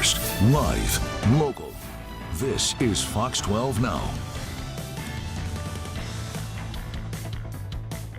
first, live, local. This is Fox 12 Now.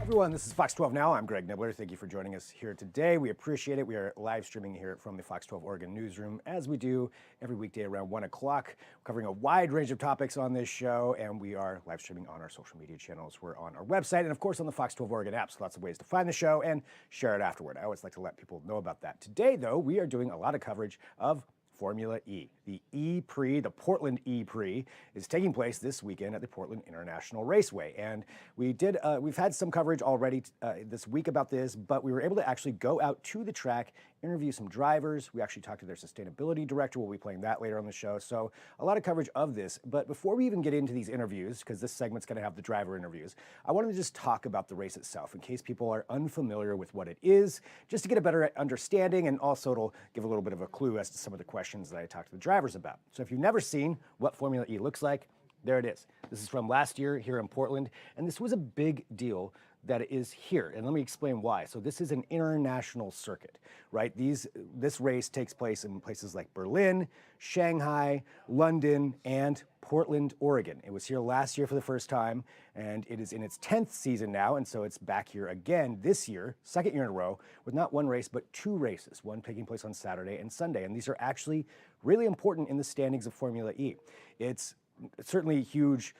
Everyone, this is Fox 12 Now. I'm Greg Nibbler. Thank you for joining us here today. We appreciate it. We are live streaming here from the Fox 12 Oregon newsroom, as we do every weekday around 1 o'clock, covering a wide range of topics on this show, and we are live streaming on our social media channels. We're on our website and, of course, on the Fox 12 Oregon app, so lots of ways to find the show and share it afterward. I always like to let people know about that. Today, though, we are doing a lot of coverage of Formula E. The E-Prix, the Portland E-Prix, is taking place this weekend at the Portland International Raceway. And we've had some coverage already this week about this, but we were able to actually go out to the track, interview some drivers. We actually talked to their sustainability director. We'll be playing that later on the show. So a lot of coverage of this. But before we even get into these interviews, because this segment's going to have the driver interviews, I wanted to just talk about the race itself in case people are unfamiliar with what it is, just to get a better understanding, and also it'll give a little bit of a clue as to some of the questions that I talked to the drivers about. So if you've never seen what Formula E looks like, there it is. This is from last year here in Portland, and this was a big deal that it is here, and let me explain why. So this is an international circuit, right? This race takes place in places like Berlin, Shanghai, London, and Portland, Oregon. It was here last year for the first time, and it is in its 10th season now, and so it's back here again this year, second year in a row, with not one race, but two races, one taking place on Saturday and Sunday, and these are actually really important in the standings of Formula E. It's certainly huge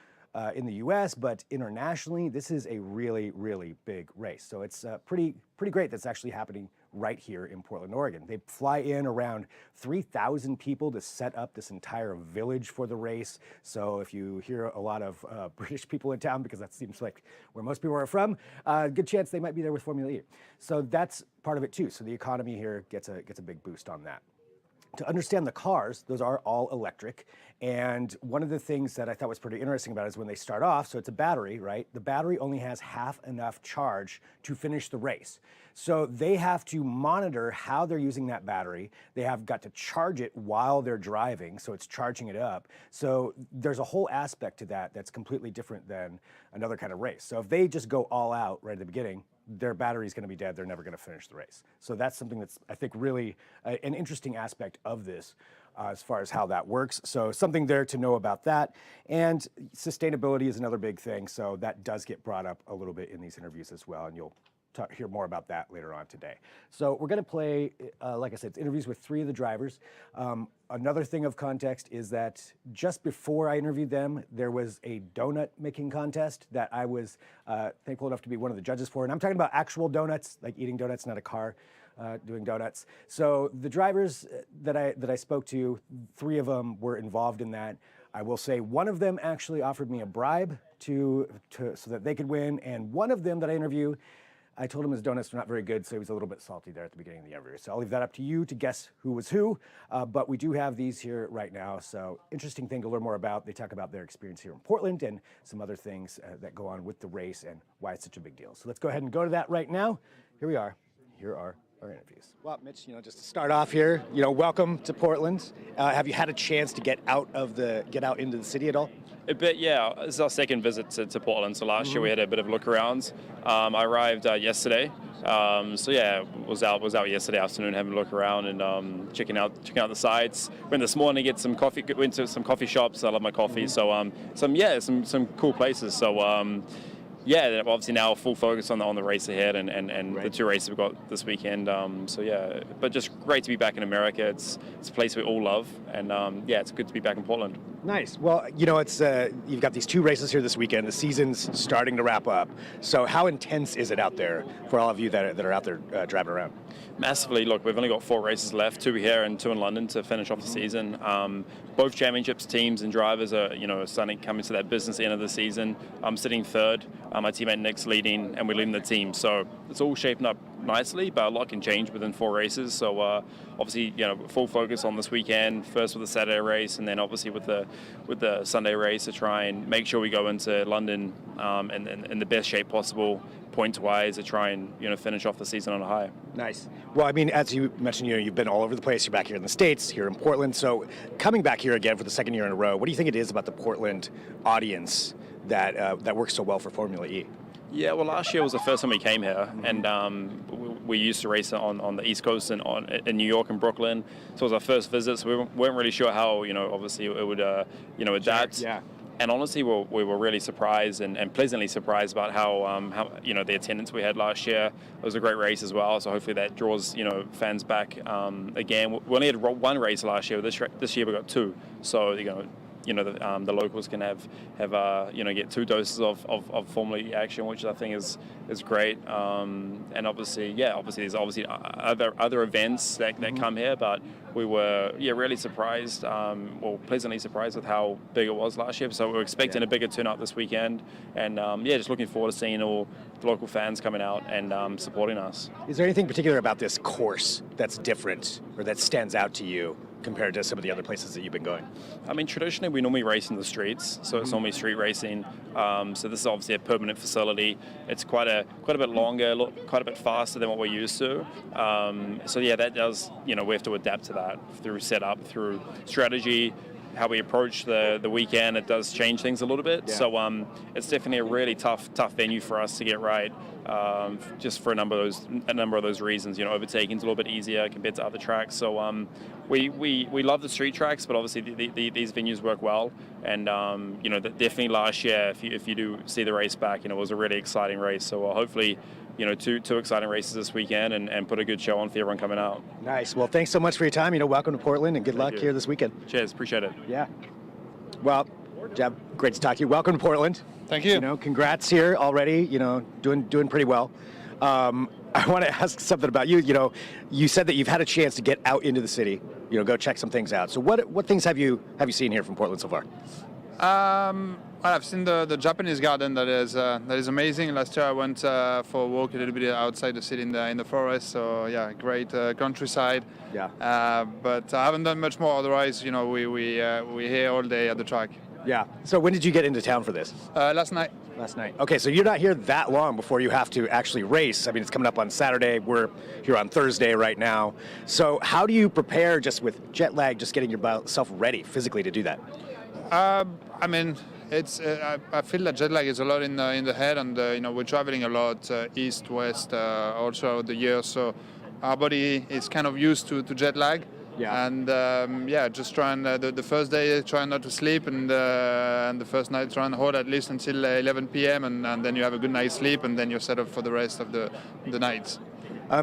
in the U.S., but internationally, this is a really, really big race. So it's pretty great that's actually happening right here in Portland, Oregon. They fly in around 3,000 people to set up this entire village for the race. So if you hear a lot of British people in town, because that seems like where most people are from, good chance they might be there with Formula E. So that's part of it too. So the economy here gets a big boost on that. To understand the cars, those are all electric. And one of the things that I thought was pretty interesting about it is when they start off, so it's a battery, right? The battery only has half enough charge to finish the race. So they have to monitor how they're using that battery. They have got to charge it while they're driving, so it's charging it up. So there's a whole aspect to that that's completely different than another kind of race. So if they just go all out right at the beginning, their battery's going to be dead. They're never going to finish the race. So that's something that's, I think, really an interesting aspect of this as far as how that works. So something there to know about that. And sustainability is another big thing. So that does get brought up a little bit in these interviews as well. And you'll hear more about that later on today. So we're going to play, like I said, it's interviews with three of the drivers. Another thing of context is that just before I interviewed them, there was a donut making contest that I was thankful enough to be one of the judges for. And I'm talking about actual donuts, like eating donuts, not a car doing donuts. So the drivers that I spoke to, three of them were involved in that. I will say one of them actually offered me a bribe so that they could win. And one of them that I interviewed, I told him his donuts were not very good, so he was a little bit salty there at the beginning of the interview. So I'll leave that up to you to guess who was who, but we do have these here right now. So interesting thing to learn more about. They talk about their experience here in Portland and some other things that go on with the race and why it's such a big deal. So let's go ahead and go to that right now. Here we are. Here are our interviews. Well, Mitch, just to start off here, welcome to Portland. Have you had a chance to get out into the city at all? A bit, yeah. This is our second visit to Portland. So last year we had a bit of a look around. I arrived yesterday. So yeah, was out yesterday afternoon having a look around and checking out the sites. Went this morning to get some coffee. Went to some coffee shops. I love my coffee. So some cool places. So yeah, obviously now full focus on the race ahead and right. The two races we've got this weekend. So yeah, but just great to be back in America. It's a place we all love, and yeah, it's good to be back in Portland. Nice. Well, it's you've got these two races here this weekend. The season's starting to wrap up. So how intense is it out there for all of you that are out there driving around? Massively. Look, we've only got 4 races left, 2 here and 2 in London to finish off the season. Both championships, teams and drivers are, starting coming to that business end of the season. I'm sitting third. My teammate Nick's leading, and we're leading the team. So it's all shaping up nicely, but a lot can change within 4 races. So obviously, full focus on this weekend. First with the Saturday race, and then obviously with the Sunday race to try and make sure we go into London in the best shape possible, point-wise, to try and finish off the season on a high. Nice. Well, I mean, as you mentioned, you've been all over the place. You're back here in the States, here in Portland. So coming back here again for the second year in a row, what do you think it is about the Portland audience that works so well for Formula E? Yeah, well, last year was the first time we came here, and we used to race on the East Coast and in New York and Brooklyn. So it was our first visit, so we weren't really sure how, obviously it would, adapt. Yeah. And honestly, we were really surprised and pleasantly surprised about how the attendance we had last year. It was a great race as well, so hopefully that draws, fans back again. We only had one race last year. This year we got two. So, the locals can have get two doses of Formula E action, which I think is great. And obviously there's other events that come here, but we were really surprised, pleasantly surprised with how big it was last year. So we're expecting a bigger turnout this weekend, and just looking forward to seeing all the local fans coming out and supporting us. Is there anything particular about this course that's different or that stands out to you compared to some of the other places that you've been going? I mean, traditionally we normally race in the streets, so it's normally street racing. So this is obviously a permanent facility. It's quite a bit longer, quite a bit faster than what we're used to. So yeah, that does, we have to adapt to that through setup, through strategy, how we approach the weekend. It does change things a little bit. Yeah. So it's definitely a really tough venue for us to get right. Just for a number of those reasons. Overtaking is a little bit easier compared to other tracks. So we love the street tracks, but obviously these venues work well. And definitely last year, if you do see the race back, it was a really exciting race. So hopefully, two exciting races this weekend and put a good show on for everyone coming out. Nice. Well, thanks so much for your time. Welcome to Portland, and good luck here this weekend. Cheers. Appreciate it. Yeah. Well, Jeb, great to talk to you. Welcome to Portland. Thank you. Congrats here already. Doing pretty well. I want to ask something about you. You said that you've had a chance to get out into the city. Go check some things out. So what things have you seen here from Portland so far? I've seen the Japanese garden that is amazing. Last year I went for a walk a little bit outside the city in the forest. So yeah, great countryside. Yeah. But I haven't done much more. Otherwise, we here all day at the track. Yeah. So when did you get into town for this? Last night. Last night. Okay, so you're not here that long before you have to actually race. I mean, it's coming up on Saturday. We're here on Thursday right now. So how do you prepare just with jet lag, just getting yourself ready physically to do that? I mean, it's. I feel that jet lag is a lot in the head, and we're traveling a lot east, west, all throughout the year. So our body is kind of used to jet lag. Yeah. And just try and the first day try not to sleep, and the first night try and hold at least until 11 p.m. and then you have a good night's sleep, and then you're set up for the rest of the nights.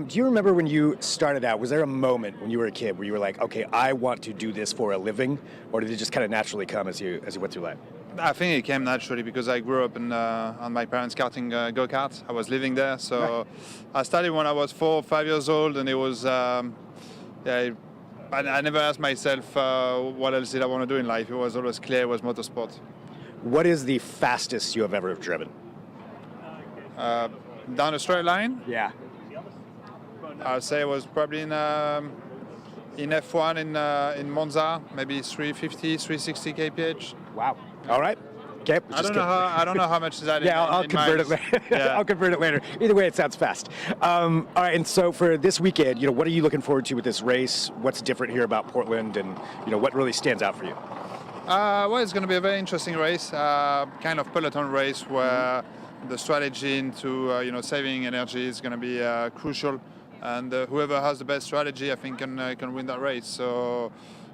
Do you remember when you started out, was there a moment when you were a kid where you were like, okay, I want to do this for a living, or did it just kind of naturally come as you went through life? I think it came naturally because I grew up on my parents' karting go-karts. I was living there, so right. I started when I was 4 or 5 years old, and it was I never asked myself what else did I want to do in life. It was always clear it was motorsport. What is the fastest you have ever driven? Down a straight line? Yeah. I'd say it was probably in F1 in Monza, maybe 350, 360 kph. Wow. All right. Okay. I don't know how much is that. Yeah, I'll convert it later. Yeah. I'll convert it later. Either way, it sounds fast. All right. And so for this weekend, what are you looking forward to with this race? What's different here about Portland, and what really stands out for you? Well, it's going to be a very interesting race, kind of peloton race where the strategy into saving energy is going to be crucial, and whoever has the best strategy, I think, can win that race. So.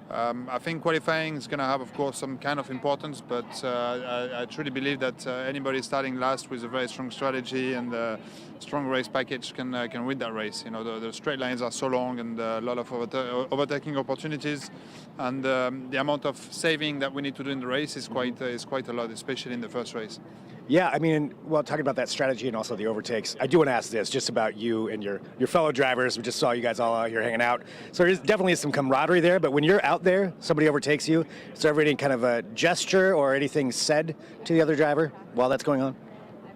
I think qualifying is going to have, of course, some kind of importance, but I truly believe that anybody starting last with a very strong strategy and a strong race package can win that race. The straight lines are so long, and a lot of overtaking opportunities, and the amount of saving that we need to do in the race is quite a lot, especially in the first race. Yeah, I mean, well, talking about that strategy and also the overtakes, I do want to ask this just about you and your fellow drivers. We just saw you guys all out here hanging out. So there's definitely some camaraderie there, but when you're out there, somebody overtakes you, is there ever any kind of a gesture or anything said to the other driver while that's going on?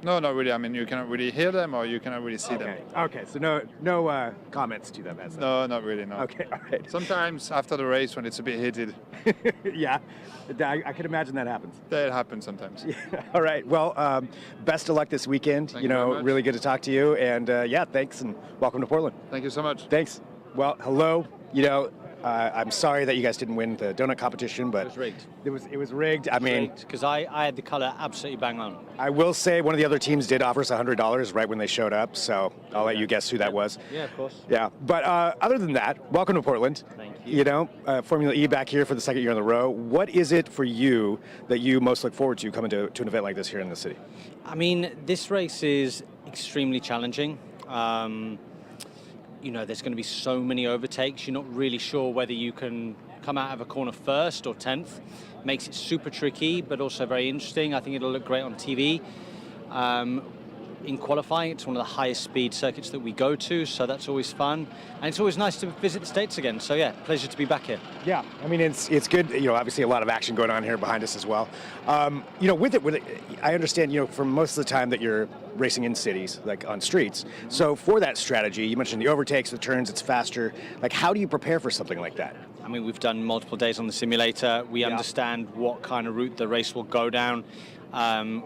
No, not really. I mean, you cannot really hear them or you cannot really see them. Okay, so no comments to them as that. No, not really, no. Okay, all right. Sometimes after the race when it's a bit heated. Yeah, I can imagine that happens. That happens sometimes. Yeah. All right, well, best of luck this weekend. Thank you very much. Really good to talk to you, and thanks, and welcome to Portland. Thank you so much. Thanks. Well, hello. I'm sorry that you guys didn't win the donut competition, but It was rigged. It was rigged. I mean, Because I had the colour absolutely bang on. I will say one of the other teams did offer us $100 right when they showed up, so I'll let you guess who that was. Yeah, of course. Yeah, but other than that, welcome to Portland. Thank you. You know, Formula E back here for the second year in a row. What is it for you that you most look forward to coming to an event like this here in the city? I mean, this race is extremely challenging. You know, there's going to be so many overtakes. You're not really sure whether you can come out of a corner first or 10th. Makes it super tricky, but also very interesting. I think it'll look great on TV. In qualifying, it's one of the highest speed circuits that we go to, so that's always fun. And it's always nice to visit the States again. So yeah, pleasure to be back here. Yeah, I mean, it's good. You know, obviously a lot of action going on here behind us as well. You know, with it, I understand, you know, for most of the time that you're racing in cities, like on streets. So for that strategy, you mentioned the overtakes, the turns, it's faster. Like, how do you prepare for something like that? I mean, we've done multiple days on the simulator. We understand what kind of route the race will go down.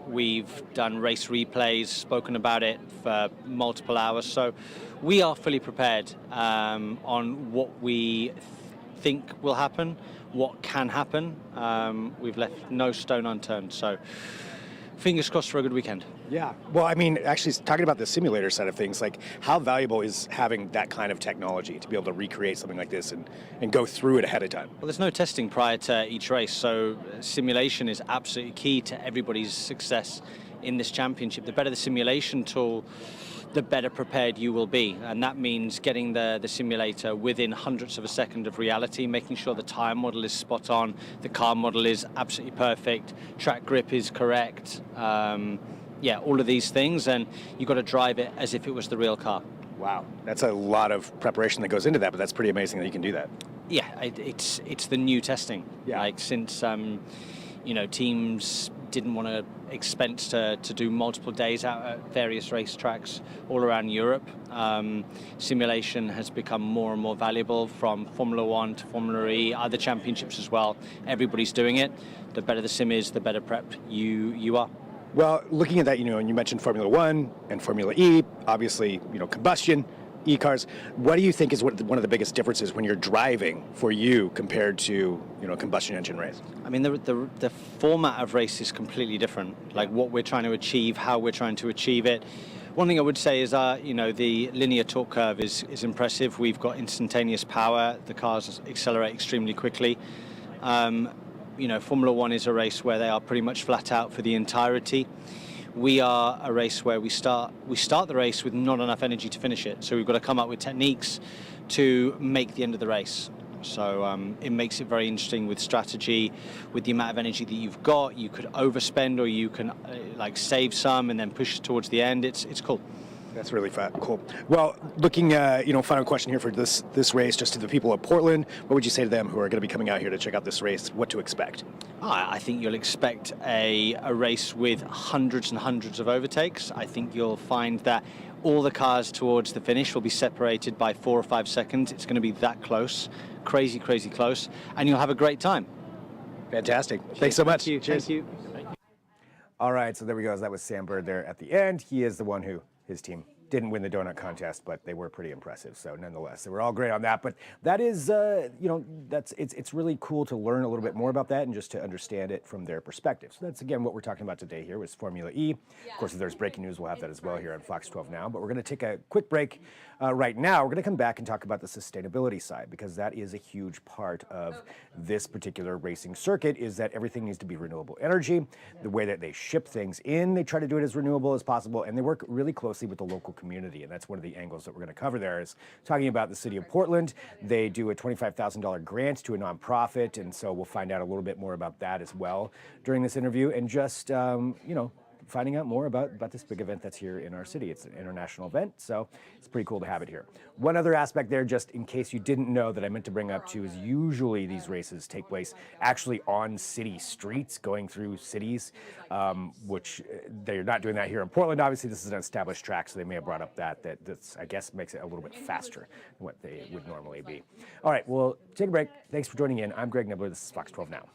We've done race replays, spoken about it for multiple hours. So we are fully prepared on what we think will happen, what can happen. We've left no stone unturned. So fingers crossed for a good weekend. Yeah. Well, I mean, actually, talking about the simulator side of things, like how valuable is having that kind of technology to be able to recreate something like this and go through it ahead of time? Well, there's no testing prior to each race, so simulation is absolutely key to everybody's success in this championship. The better the simulation tool, the better prepared you will be. And that means getting the simulator within hundredths of a second of reality, making sure the tire model is spot on, the car model is absolutely perfect, track grip is correct. Yeah, all of these things, and you've got to drive it as if it was the real car. Wow, that's a lot of preparation that goes into that, but that's pretty amazing that you can do that. Yeah, it's the new testing. Yeah. Like since you know, teams didn't want to expense to do multiple days out at various racetracks all around Europe. Simulation has become more and more valuable, from Formula One to Formula E, other championships as well. Everybody's doing it. The better the sim is, the better prepped you are. Well, looking at that, you know, and you mentioned Formula One and Formula E, obviously, you know, combustion, e-cars. What do you think is one of the biggest differences when you're driving for you compared to, you know, a combustion engine race? I mean, the format of race is completely different. Like what we're trying to achieve, how we're trying to achieve it. One thing I would say is, you know, the linear torque curve is impressive. We've got instantaneous power. The cars accelerate extremely quickly. You know, Formula One is a race where they are pretty much flat out for the entirety. We are a race where we start the race with not enough energy to finish it. So we've got to come up with techniques to make the end of the race. So it makes it very interesting with strategy, with the amount of energy that you've got. You could overspend, or you can like save some and then push towards the end. It's cool. That's really cool. Well, looking, you know, final question here for this race, just to the people of Portland, what would you say to them who are going to be coming out here to check out this race, what to expect? I think you'll expect a race with hundreds and hundreds of overtakes. I think you'll find that all the cars towards the finish will be separated by 4 or 5 seconds. It's going to be that close, crazy, crazy close, and you'll have a great time. Fantastic. Thanks so much. Thank you. Cheers. Thank you. All right, so there we go. That was Sam Bird there at the end. He is the one who, his team didn't win the donut contest, but they were pretty impressive. So nonetheless, they were all great on that. But that is, you know, it's really cool to learn a little bit more about that and just to understand it from their perspective. So that's again what we're talking about today here was Formula E. Of course, if there's breaking news, we'll have that as well here on Fox 12 Now. But we're going to take a quick break right now. We're going to come back and talk about the sustainability side, because that is a huge part of this particular racing circuit, is that everything needs to be renewable energy. The way that they ship things in, they try to do it as renewable as possible, and they work really closely with the local community, and that's one of the angles that we're going to cover there, is talking about the city of Portland. They do a $25,000 grant to a nonprofit, and so we'll find out a little bit more about that as well during this interview, and just, you know, finding out more about this big event that's here in our city. It's an international event, so it's pretty cool to have it here. One other aspect there, just in case you didn't know, that I meant to bring up too, is usually these races take place actually on city streets, going through cities, which they're not doing that here in Portland. Obviously, this is an established track, so they may have brought up that's, I guess, makes it a little bit faster than what they would normally be. All right, well, take a break. Thanks for joining in. I'm Greg Nibbler. This is Fox 12 Now.